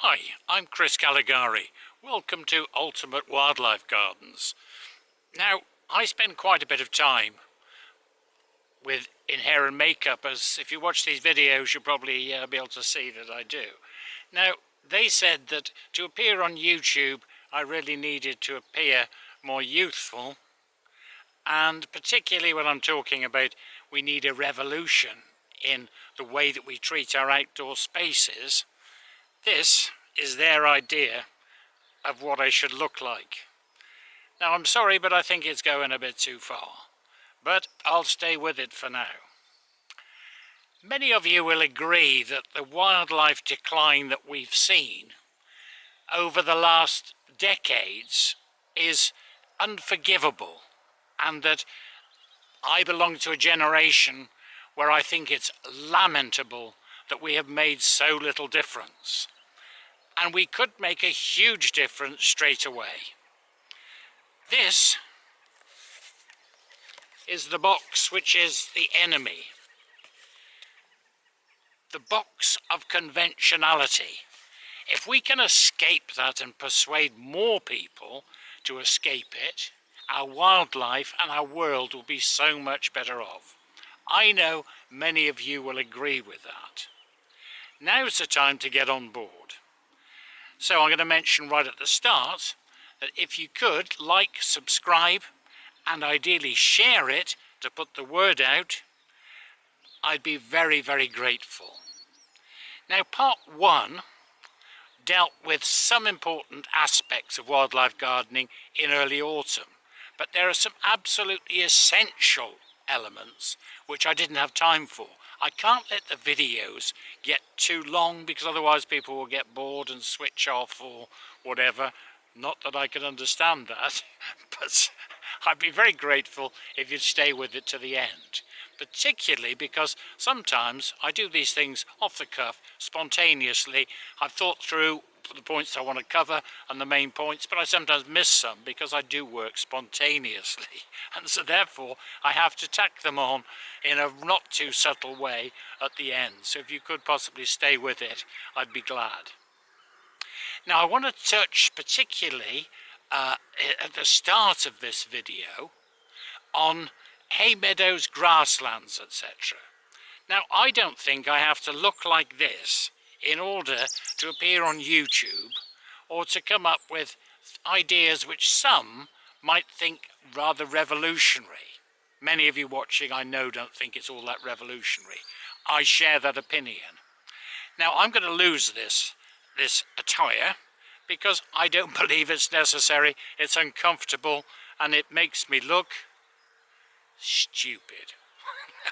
Hi, I'm Chris Caligari. Welcome to Ultimate Wildlife Gardens. Now, I spend quite a bit of time in hair and makeup, as if you watch these videos you'll probably be able to see that I do. Now, they said that to appear on YouTube I really needed to appear more youthful, and particularly when I'm talking about we need a revolution in the way that we treat our outdoor spaces. This is their idea of what I should look like. Now, I'm sorry, but I think it's going a bit too far, but I'll stay with it for now. Many of you will agree that the wildlife decline that we've seen over the last decades is unforgivable, and that I belong to a generation where I think it's lamentable that we have made so little difference. And we could make a huge difference straight away. This is the box which is the enemy. The box of conventionality. If we can escape that and persuade more people to escape it, our wildlife and our world will be so much better off. I know many of you will agree with that. Now's the time to get on board. So I'm going to mention right at the start that if you could like, subscribe, and ideally share it to put the word out, I'd be very, very grateful. Now, part one dealt with some important aspects of wildlife gardening in early autumn, but there are some absolutely essential elements which I didn't have time for. I can't let the videos get too long because otherwise people will get bored and switch off or whatever. Not that I can understand that, but I'd be very grateful if you'd stay with it to the end. Particularly because sometimes I do these things off the cuff, spontaneously. I've thought through the points I want to cover and the main points, but I sometimes miss some because I do work spontaneously, and so therefore I have to tack them on in a not too subtle way at the end. So if you could possibly stay with it, I'd be glad. Now, I want to touch particularly at the start of this video on hay meadows, grasslands, etc. Now, I don't think I have to look like this in order to appear on YouTube or to come up with ideas which some might think rather revolutionary. Many of you watching, I know, don't think it's all that revolutionary. I share that opinion. Now, I'm going to lose this attire because I don't believe it's necessary. It's uncomfortable and it makes me look stupid.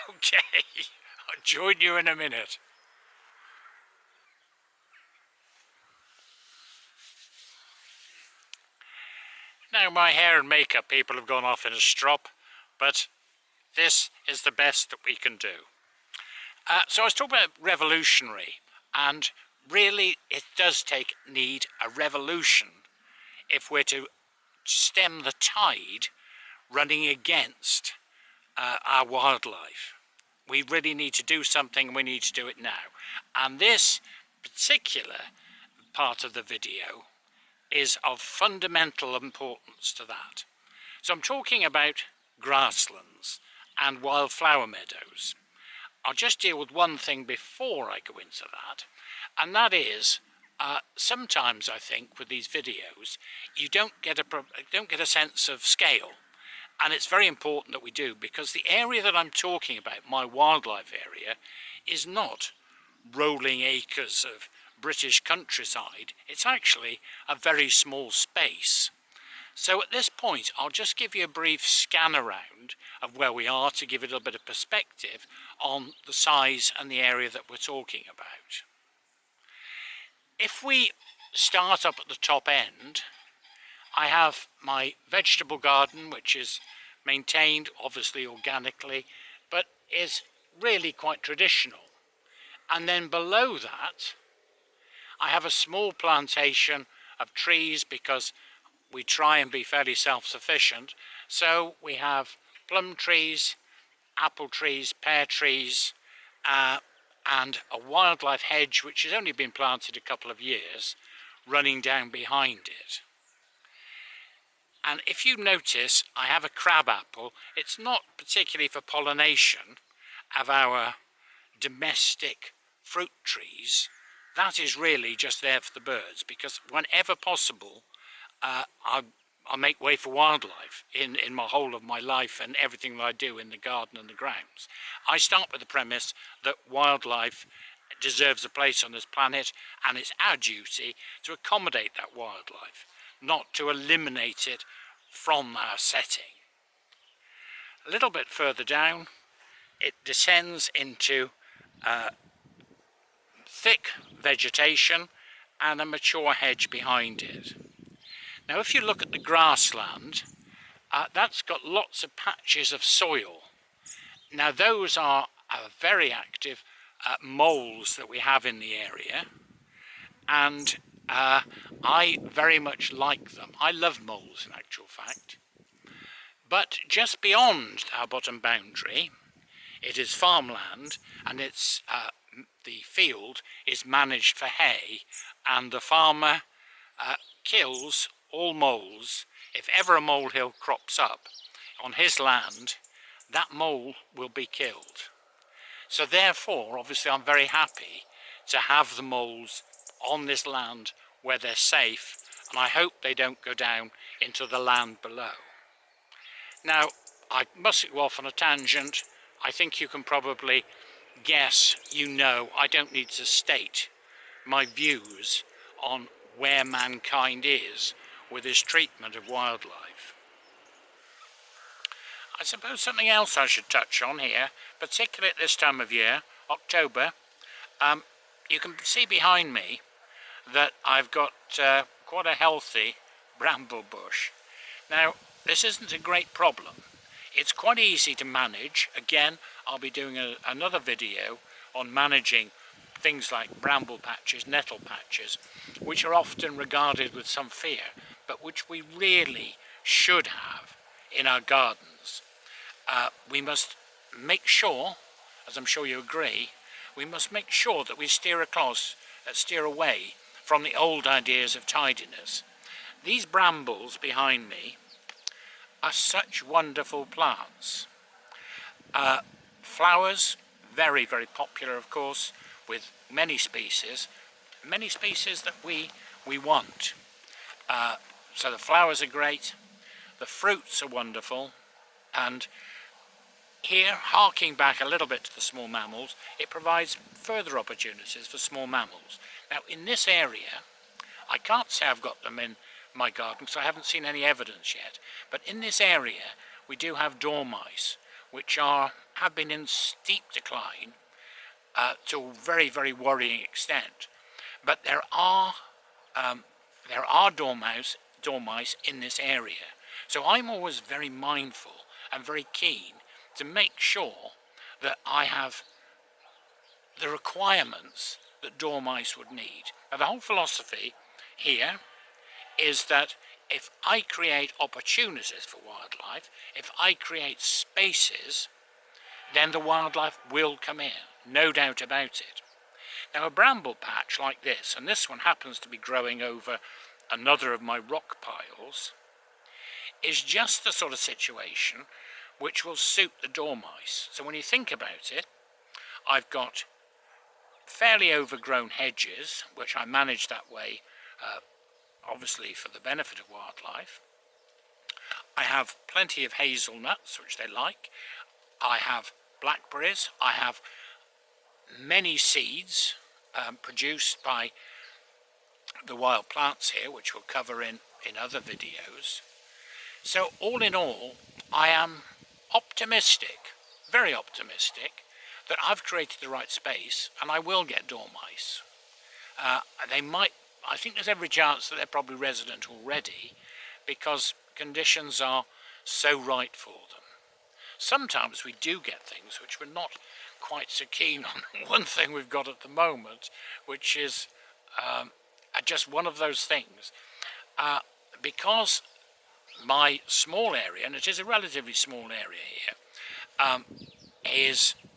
Okay, I'll join you in a minute. Now, my hair and makeup people have gone off in a strop, but this is the best that we can do. So I was talking about revolutionary, and really it does need a revolution if we're to stem the tide running against our wildlife. We really need to do something, and we need to do it now. And this particular part of the video is of fundamental importance to that. So I'm talking about grasslands and wildflower meadows. I'll just deal with one thing before I go into that, and that is sometimes I think with these videos you don't get a sense of scale. And it's very important that we do, because the area that I'm talking about, my wildlife area, is not rolling acres of British countryside. It's actually a very small space. So at this point, I'll just give you a brief scan around of where we are to give it a little bit of perspective on the size and the area that we're talking about. If we start up at the top end, I have my vegetable garden, which is maintained obviously organically, but is really quite traditional. And then below that, I have a small plantation of trees because we try and be fairly self-sufficient. So we have plum trees, apple trees, pear trees, and a wildlife hedge which has only been planted a couple of years running down behind it. And if you notice, I have a crab apple. It's not particularly for pollination of our domestic fruit trees. That is really just there for the birds, because whenever possible, I make way for wildlife in my whole of my life and everything that I do in the garden and the grounds. I start with the premise that wildlife deserves a place on this planet, and it's our duty to accommodate that wildlife, not to eliminate it from our setting. A little bit further down, it descends into thick vegetation and a mature hedge behind it. Now if you look at the grassland, that's got lots of patches of soil. Now those are very active moles that we have in the area, and I very much like them. I love moles in actual fact. But just beyond our bottom boundary, it is farmland, and it's the field is managed for hay, and the farmer kills all moles. If ever a molehill crops up on his land, that mole will be killed. So therefore, obviously, I'm very happy to have the moles on this land where they're safe, and I hope they don't go down into the land below. Now, I mustn't go off on a tangent. I think you can probably guess, I don't need to state my views on where mankind is with his treatment of wildlife. I suppose something else I should touch on here, particularly at this time of year, October. You can see behind me that I've got quite a healthy bramble bush. Now, this isn't a great problem. It's quite easy to manage. Again, I'll be doing another video on managing things like bramble patches, nettle patches, which are often regarded with some fear, but which we really should have in our gardens. We must make sure, as I'm sure you agree, we must make sure that we steer away from the old ideas of tidiness. These brambles behind me are such wonderful plants. Flowers, very, very popular, of course, with many species that we want. So the flowers are great, the fruits are wonderful, and here, harking back a little bit to the small mammals, it provides further opportunities for small mammals. Now in this area, I can't say I've got them in my garden because I haven't seen any evidence yet, but in this area we do have dormice, which have been in steep decline to a very, very worrying extent. But there are dormice in this area, so I'm always very mindful and very keen to make sure that I have the requirements that dormice would need. Now the whole philosophy here is that if I create opportunities for wildlife, if I create spaces, then the wildlife will come in, no doubt about it. Now a bramble patch like this, and this one happens to be growing over another of my rock piles, is just the sort of situation which will suit the dormice. So when you think about it, I've got fairly overgrown hedges, which I manage that way, obviously for the benefit of wildlife. I have plenty of hazelnuts, which they like. I have blackberries. I have many seeds produced by the wild plants here, which we'll cover in other videos. So all in all, I am optimistic, very optimistic, that I've created the right space and I will get dormice. I think there's every chance that they're probably resident already because conditions are so right for them. Sometimes we do get things which we're not quite so keen on. One thing we've got at the moment, which is just one of those things, because my small area, and it is a relatively small area here,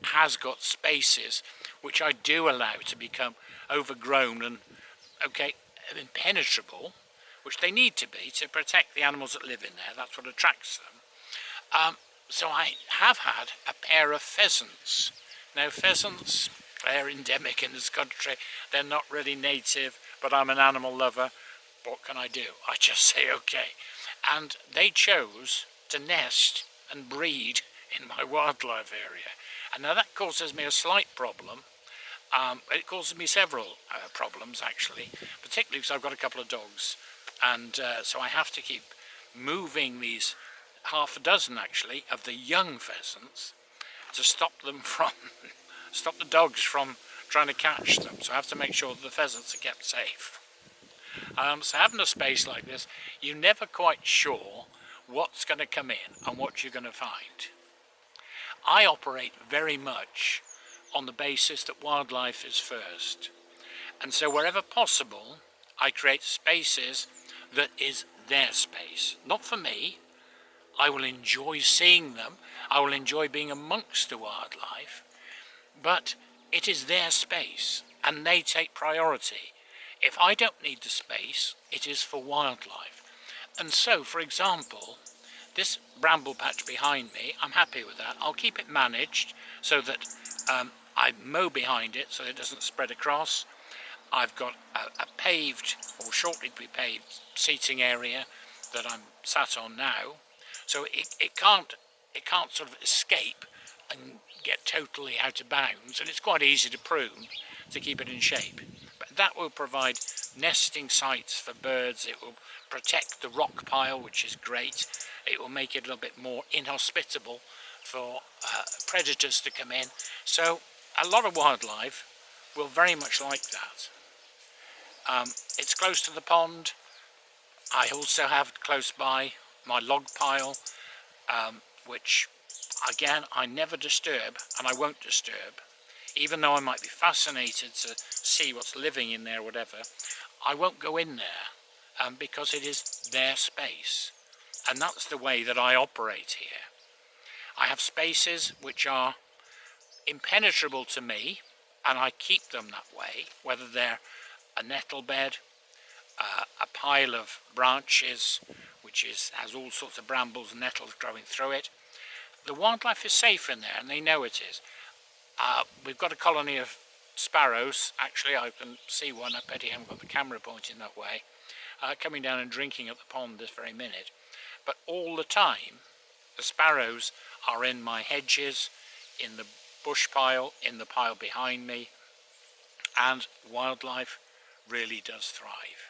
has got spaces which I do allow to become overgrown and, okay, impenetrable, which they need to be to protect the animals that live in there. That's what attracts them. So I have had a pair of pheasants. Now pheasants, they're endemic in this country. They're not really native, but I'm an animal lover. What can I do? I just say okay. And they chose to nest and breed in my wildlife area. And now that causes me a slight problem. It causes me several problems actually, particularly because I've got a couple of dogs. And so I have to keep moving these half a dozen actually of the young pheasants to stop them from stop the dogs from trying to catch them. So I have to make sure that the pheasants are kept safe. So having a space like this, you're never quite sure what's going to come in and what you're going to find. I operate very much on the basis that wildlife is first, and so wherever possible I create spaces that is their space, not for me. I will enjoy seeing them, I will enjoy being amongst the wildlife, but it is their space and they take priority. If I don't need the space, it is for wildlife. And so, for example, this bramble patch behind me, I'm happy with that. I'll keep it managed so that I mow behind it so it doesn't spread across. I've got a paved, or shortly to be paved, seating area that I'm sat on now. So it can't sort of escape and get totally out of bounds, and it's quite easy to prune to keep it in shape. But that will provide nesting sites for birds. It will protect the rock pile, which is great. It will make it a little bit more inhospitable for predators to come in. So a lot of wildlife will very much like that. It's close to the pond. I also have close by my log pile, which again I never disturb, and I won't disturb. Even though I might be fascinated to see what's living in there or whatever, I won't go in there because it is their space, and that's the way that I operate here. I have spaces which are impenetrable to me, and I keep them that way, whether they're a nettle bed, a pile of branches which has all sorts of brambles and nettles growing through it. The wildlife is safe in there, and they know it is. We've got a colony of sparrows. Actually, I can see one. I bet you haven't got the camera pointing that way, coming down and drinking at the pond this very minute. But all the time, the sparrows are in my hedges, in the bush pile, in the pile behind me, and wildlife really does thrive.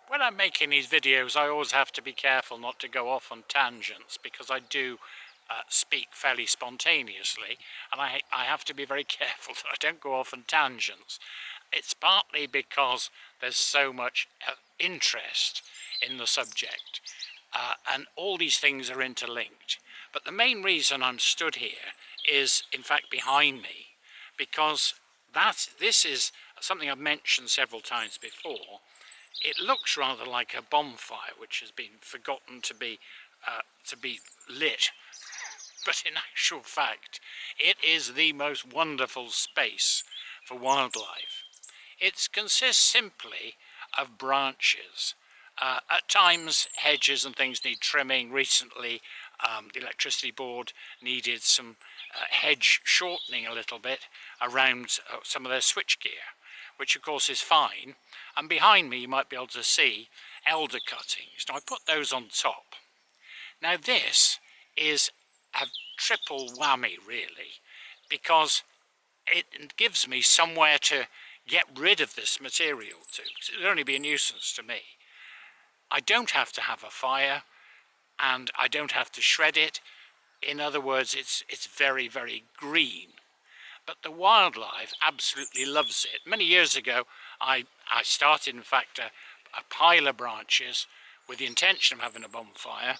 When I'm making these videos, I always have to be careful not to go off on tangents, because I do speak fairly spontaneously, and I have to be very careful that I don't go off on tangents. It's partly because there's so much interest in the subject, and all these things are interlinked. But the main reason I'm stood here is, in fact, behind me, because this is something I've mentioned several times before. It looks rather like a bonfire which has been forgotten to be lit, but in actual fact it is the most wonderful space for wildlife. It consists simply of branches. At times hedges and things need trimming. Recently the electricity board needed some hedge shortening a little bit around some of their switchgear, which of course is fine. And behind me you might be able to see elder cuttings. Now I put those on top. Now this is a triple whammy really, because it gives me somewhere to get rid of this material to. It would only be a nuisance to me. I don't have to have a fire, and I don't have to shred it. In other words, it's very, very green. But the wildlife absolutely loves it. Many years ago I started, in fact, a pile of branches with the intention of having a bonfire,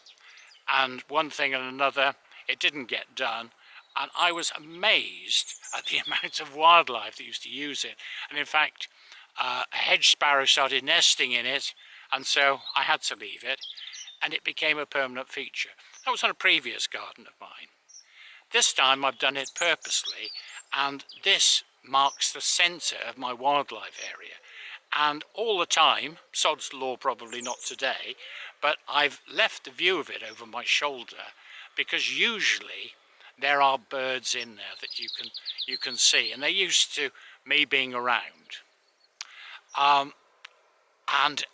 and one thing and another, it didn't get done, and I was amazed at the amount of wildlife that used to use it. And in fact, a hedge sparrow started nesting in it, and so I had to leave it, and it became a permanent feature. That was on a previous garden of mine. This time I've done it purposely, and this marks the centre of my wildlife area. And all the time, sod's law probably not today, but I've left the view of it over my shoulder, because usually there are birds in there that you can see, and they're used to me being around. And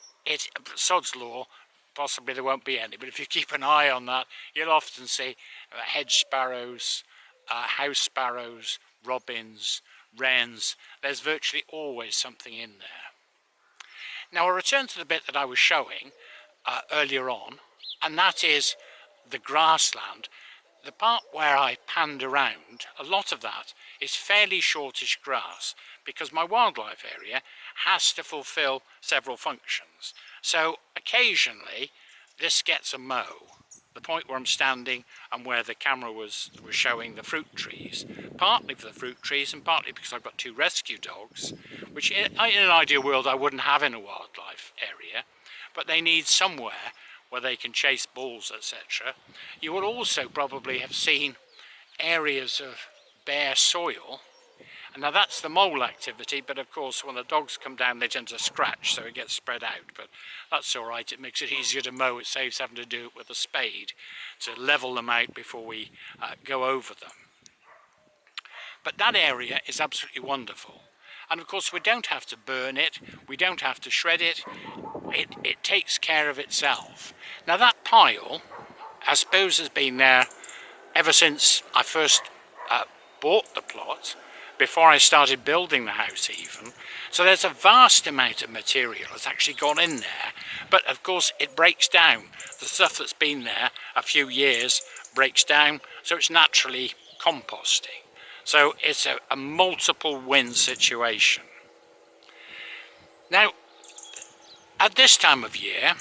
sod's law, possibly there won't be any, but if you keep an eye on that, you'll often see hedge sparrows, house sparrows, robins, wrens. There's virtually always something in there. Now I'll return to the bit that I was showing earlier on, and that is the grassland. The part where I panned around, a lot of that is fairly shortish grass, because my wildlife area has to fulfill several functions. So occasionally this gets a mow, the point where I'm standing and where the camera was showing the fruit trees, partly for the fruit trees and partly because I've got two rescue dogs, which in an ideal world I wouldn't have in a wildlife area, but they need somewhere where they can chase balls, etc. You will also probably have seen areas of bare soil, and now that's the mole activity, but of course when the dogs come down they tend to scratch, so it gets spread out, but that's all right. It makes it easier to mow. It saves having to do it with a spade to level them out before we go over them. But that area is absolutely wonderful, and of course we don't have to burn it, we don't have to shred it. It takes care of itself. Now that pile, I suppose, has been there ever since I first bought the plot, before I started building the house even. So there's a vast amount of material that's actually gone in there, but of course it breaks down. The stuff that's been there a few years breaks down, so it's naturally composting. So it's a multiple win situation. Now, at this time of year,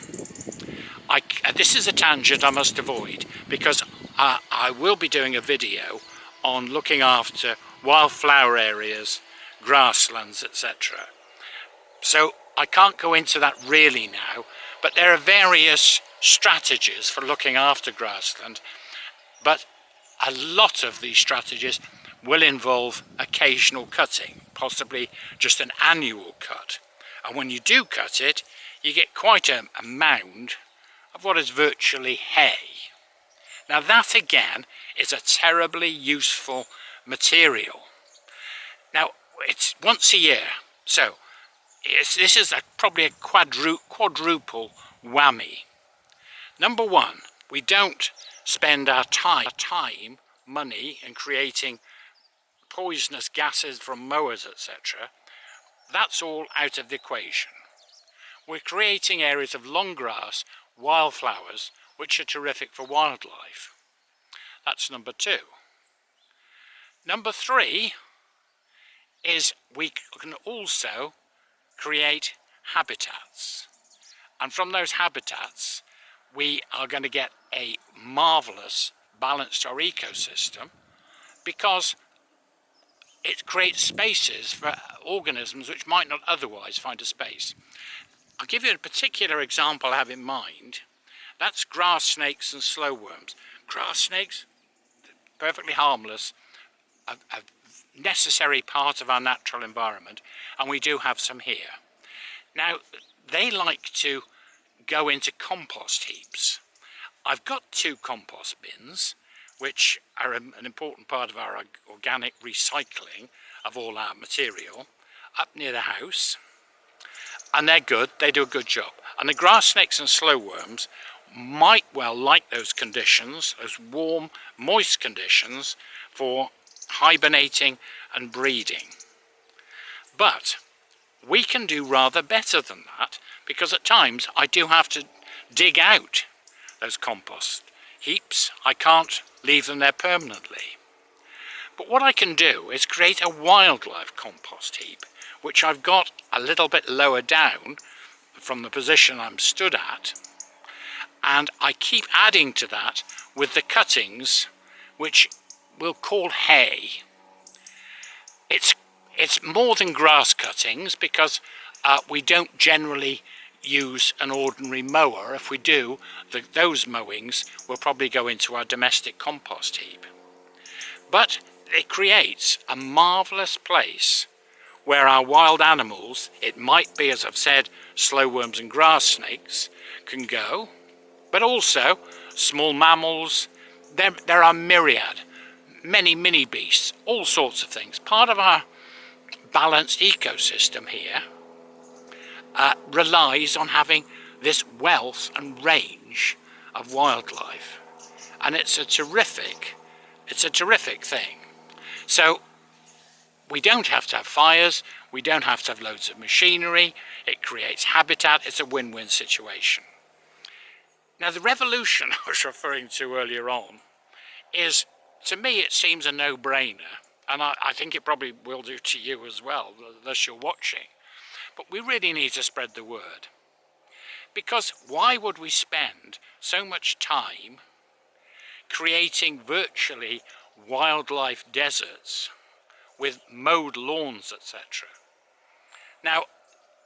this is a tangent I must avoid, because I will be doing a video on looking after wildflower areas, grasslands, etc. So I can't go into that really now, but there are various strategies for looking after grassland, but a lot of these strategies will involve occasional cutting, possibly just an annual cut. And when you do cut it, you get quite a mound of what is virtually hay. Now that again is a terribly useful material. Now it's once a year, so this is probably a quadruple whammy. Number one, we don't spend our time, money in creating poisonous gases from mowers, etc. That's all out of the equation. We're creating areas of long grass, wildflowers, which are terrific for wildlife. That's number two. Number three is we can also create habitats. And from those habitats, we are going to get a marvellous balance to our ecosystem, because it creates spaces for organisms which might not otherwise find a space. I'll give you a particular example I have in mind. That's grass snakes and slow worms. Grass snakes, perfectly harmless, a necessary part of our natural environment, and we do have some here. Now, they like to go into compost heaps. I've got two compost bins, which are an important part of our organic recycling of all our material, up near the house. And they're good, they do a good job. And the grass snakes and slow worms might well like those conditions, those warm, moist conditions for hibernating and breeding. But we can do rather better than that, because at times I do have to dig out those compost heaps. I can't leave them there permanently. But what I can do is create a wildlife compost heap, which I've got a little bit lower down from the position I'm stood at, and I keep adding to that with the cuttings, which we'll call hay. It's more than grass cuttings, because we don't generally use an ordinary mower. If we do, those mowings will probably go into our domestic compost heap. But it creates a marvellous place where our wild animals, it might be, as I've said, slow worms and grass snakes, can go, but also small mammals. There are myriad, many mini beasts, all sorts of things. Part of our balanced ecosystem here relies on having this wealth and range of wildlife, and it's a terrific thing. So we don't have to have fires, we don't have to have loads of machinery, it creates habitat, it's a win-win situation. Now the revolution I was referring to earlier on is, to me it seems a no-brainer, and I think it probably will do to you as well, unless you're watching, but we really need to spread the word. Because why would we spend so much time creating virtually wildlife deserts with mowed lawns, etc.? Now,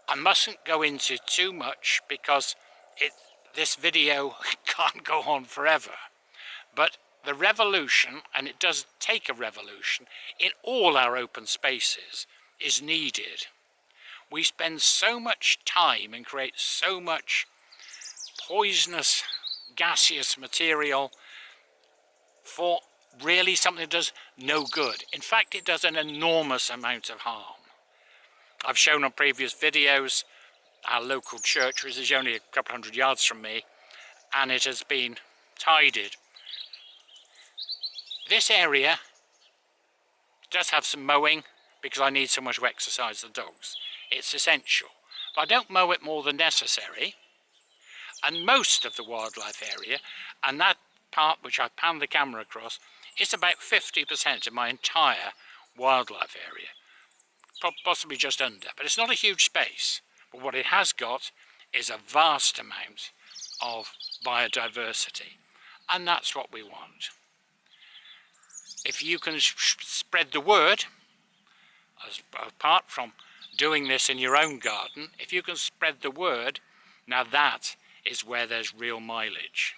I mustn't go into too much because this video can't go on forever, but the revolution, and it does take a revolution, in all our open spaces is needed. We spend so much time and create so much poisonous, gaseous material for really something that does no good. In fact, it does an enormous amount of harm. I've shown on previous videos our local church, which is only a couple hundred yards from me, and it has been tidied. This area does have some mowing because I need so much to exercise the dogs. It's essential. But I don't mow it more than necessary. And most of the wildlife area, and that part which I panned the camera across, is about 50% of my entire wildlife area. Possibly just under, but it's not a huge space. But what it has got is a vast amount of biodiversity, and that's what we want. If you can spread the word, apart from doing this in your own garden, if you can spread the word, now that is where there's real mileage.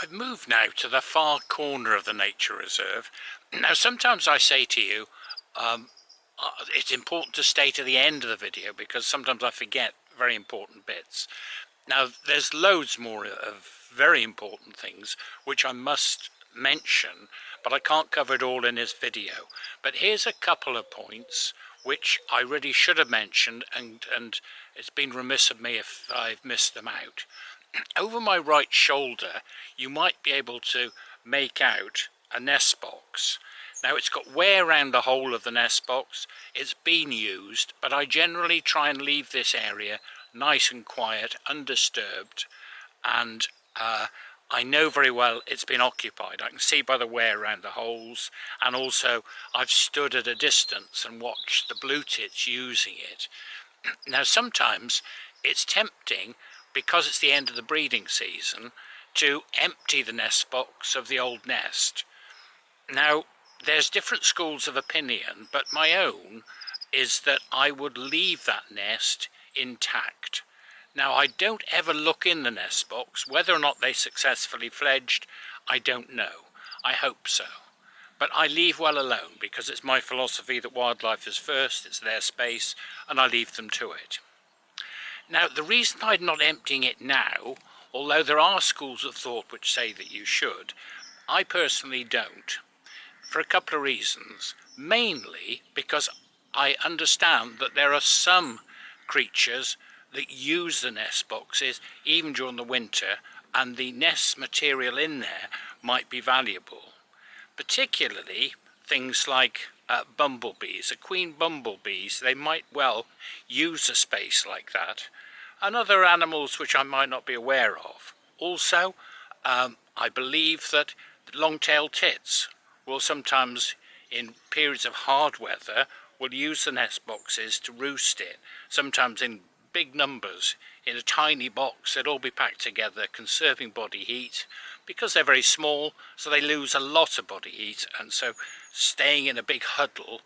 I've moved now to the far corner of the nature reserve. Now sometimes I say to you, it's important to stay to the end of the video because sometimes I forget very important bits. Now there's loads more of very important things which I must mention, but I can't cover it all in this video. But here's a couple of points which I really should have mentioned, and it's been remiss of me if I've missed them out. Over my right shoulder you might be able to make out a nest box. Now it's got wear around the whole of the nest box, it's been used, but I generally try and leave this area nice and quiet, undisturbed, and I know very well it's been occupied. I can see by the wear around the holes, and also I've stood at a distance and watched the blue tits using it. Now sometimes it's tempting, because it's the end of the breeding season, to empty the nest box of the old nest. Now there's different schools of opinion, but my own is that I would leave that nest intact. Now I don't ever look in the nest box. Whether or not they successfully fledged, I don't know. I hope so. But I leave well alone because it's my philosophy that wildlife is first, it's their space, and I leave them to it. Now the reason I'm not emptying it now, although there are schools of thought which say that you should, I personally don't, for a couple of reasons. Mainly because I understand that there are some creatures that use the nest boxes even during the winter, and the nest material in there might be valuable. Particularly things like bumblebees, queen bumblebees, they might well use a space like that, and other animals which I might not be aware of. Also, I believe that long-tailed tits will sometimes, in periods of hard weather, will use the nest boxes to roost in, sometimes in big numbers, in a tiny box. They'll all be packed together, conserving body heat, because they're very small, so they lose a lot of body heat, and so staying in a big huddle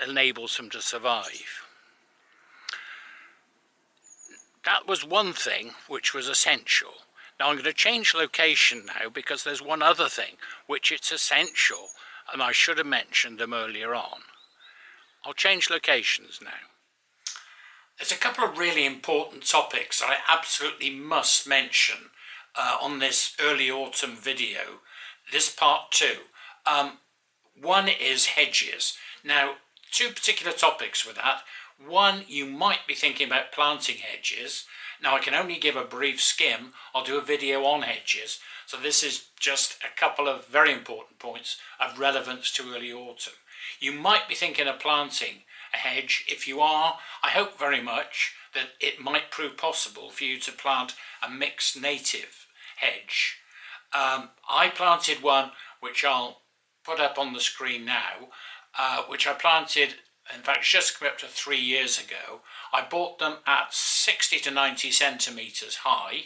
enables them to survive. That was one thing which was essential. Now I'm going to change location now because there's one other thing which it's essential, and I should have mentioned them earlier on. I'll change locations now. There's a couple of really important topics that I absolutely must mention on this early autumn video, this part 2. One is hedges. Now, two particular topics with that. One, you might be thinking about planting hedges. Now, I can only give a brief skim. I'll do a video on hedges. So this is just a couple of very important points of relevance to early autumn. You might be thinking of planting a hedge. If you are, I hope very much that it might prove possible for you to plant a mixed native hedge. I planted one which I'll put up on the screen now, which I planted, in fact, just come up to 3 years ago. I bought them at 60 to 90 centimetres high,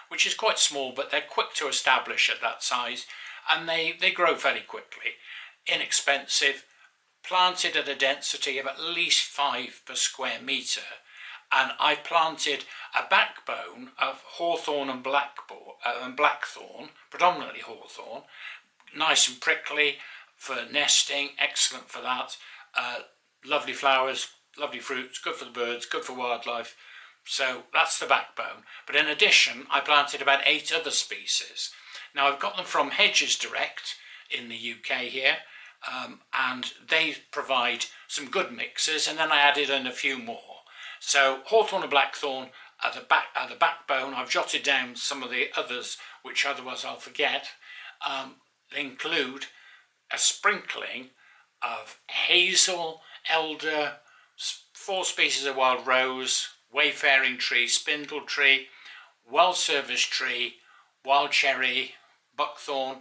which is quite small, but they're quick to establish at that size, and they grow fairly quickly. Inexpensive, planted at a density of at least 5 per square metre, and I planted a backbone of hawthorn and blackthorn, predominantly hawthorn, nice and prickly for nesting, excellent for that. Lovely flowers, lovely fruits, good for the birds, good for wildlife. So that's the backbone. But in addition, I planted about 8 other species. Now I've got them from Hedges Direct in the UK here, and they provide some good mixes, and then I added in a few more. So hawthorn and blackthorn at the backbone. I've jotted down some of the others, which otherwise I'll forget. They include a sprinkling of hazel, elder, 4 species of wild rose, wayfaring tree, spindle tree, well-service tree, wild cherry, buckthorn.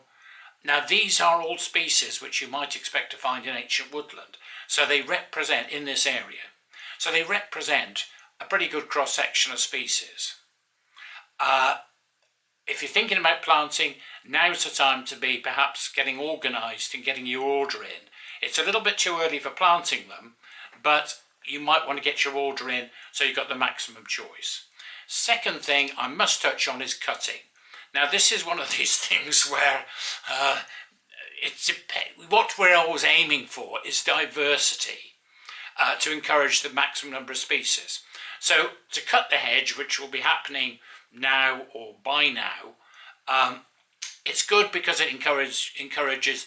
Now these are all species which you might expect to find in ancient woodland. So they represent, in this area, so they represent a pretty good cross-section of species. If you're thinking about planting, now's the time to be perhaps getting organised and getting your order in. It's a little bit too early for planting them, but you might want to get your order in so you've got the maximum choice. Second thing I must touch on is cutting. Now this is one of these things where what we're always aiming for is diversity to encourage the maximum number of species. So to cut the hedge, which will be happening now or by now, it's good because it encourages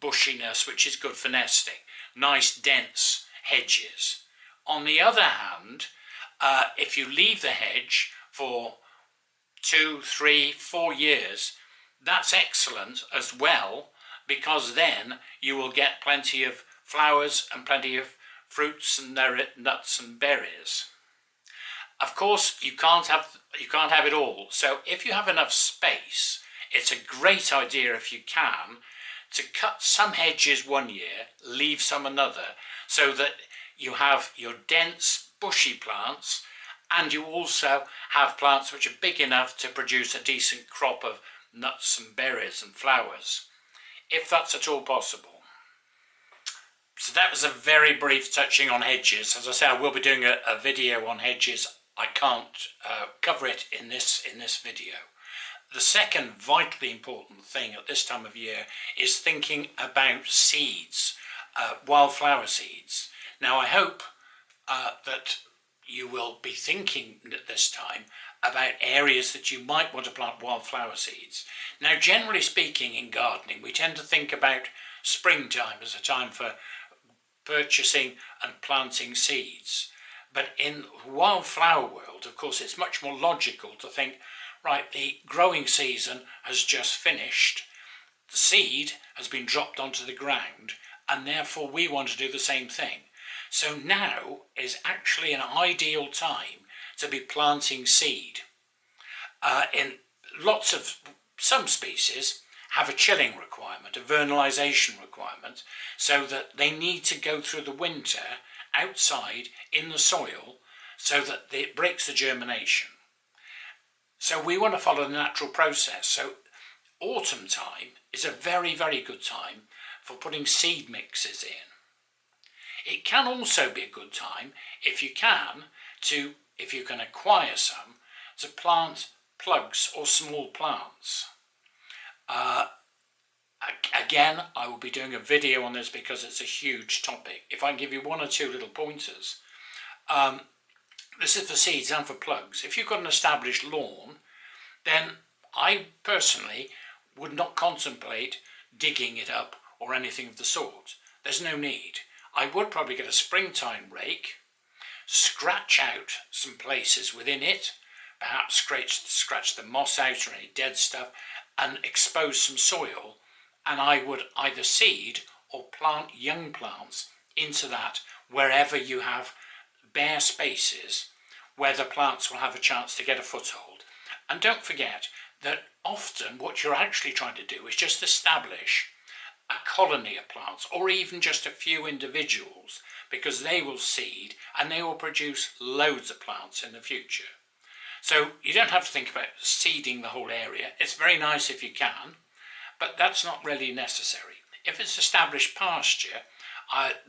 bushiness, which is good for nesting, nice dense hedges. On the other hand, if you leave the hedge for 2, 3, 4 years, that's excellent as well, because then you will get plenty of flowers and plenty of fruits and nuts and berries. Of course, you can't have it all. So if you have enough space, it's a great idea, if you can, to cut some hedges one year, leave some another, so that you have your dense bushy plants, and you also have plants which are big enough to produce a decent crop of nuts and berries and flowers, if that's at all possible. So that was a very brief touching on hedges. As I say, I will be doing a video on hedges. I can't cover it in this video. The second vitally important thing at this time of year is thinking about seeds, wildflower seeds. Now I hope that you will be thinking at this time about areas that you might want to plant wildflower seeds. Now generally speaking in gardening, we tend to think about springtime as a time for purchasing and planting seeds. But in the wildflower world, of course, it's much more logical to think, right, the growing season has just finished, the seed has been dropped onto the ground, and therefore we want to do the same thing. So now is actually an ideal time to be planting seed. Some species have a chilling requirement, a vernalisation requirement, so that they need to go through the winter outside in the soil so that it breaks the germination. So we want to follow the natural process. So autumn time is a very, very good time for putting seed mixes in. It can also be a good time, if you can acquire some, to plant plugs or small plants. Again, I will be doing a video on this because it's a huge topic. If I can give you one or two little pointers, this is for seeds and for plugs. If you've got an established lawn, then I personally would not contemplate digging it up or anything of the sort. There's no need. I would probably get a springtime rake, scratch out some places within it, perhaps scratch the moss out or any dead stuff, and expose some soil, and I would either seed or plant young plants into that wherever you have bare spaces where the plants will have a chance to get a foothold. And don't forget that often what you're actually trying to do is just establish a colony of plants, or even just a few individuals, because they will seed and they will produce loads of plants in the future. So you don't have to think about seeding the whole area. It's very nice if you can, but that's not really necessary. If it's established pasture,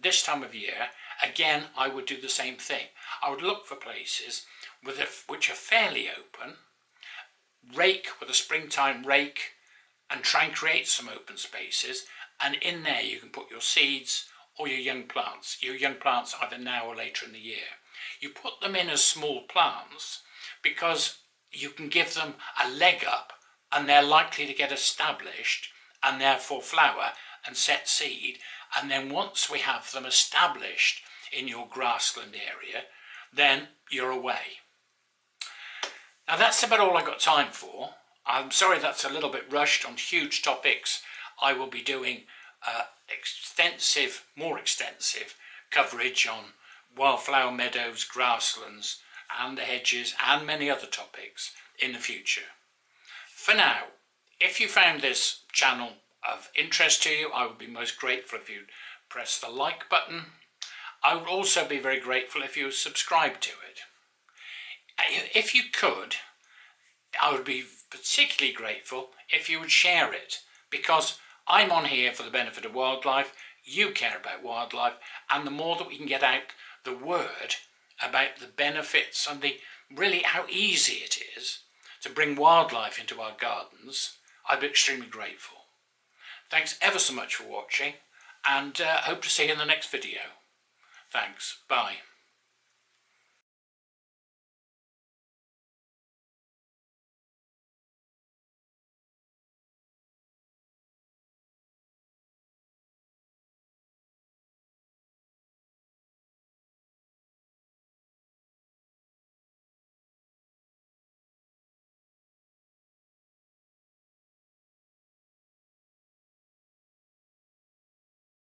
this time of year, again, I would do the same thing. I would look for places which are fairly open, rake with a springtime rake, and try and create some open spaces, and in there you can put your seeds or your young plants either now or later in the year. You put them in as small plants because you can give them a leg up and they're likely to get established and therefore flower and set seed, and then once we have them established in your grassland area, then you're away. Now that's about all I got time for. I'm sorry that's a little bit rushed on huge topics. I will be doing more extensive coverage on wildflower meadows, grasslands and the hedges and many other topics in the future. For now, if you found this channel of interest to you, I would be most grateful if you'd press the like button. I would also be very grateful if you would subscribe to it. If you could, I would be particularly grateful if you would share it, because I'm on here for the benefit of wildlife, you care about wildlife, and the more that we can get out the word about the benefits and really how easy it is to bring wildlife into our gardens, I'd be extremely grateful. Thanks ever so much for watching, and hope to see you in the next video. Thanks, bye.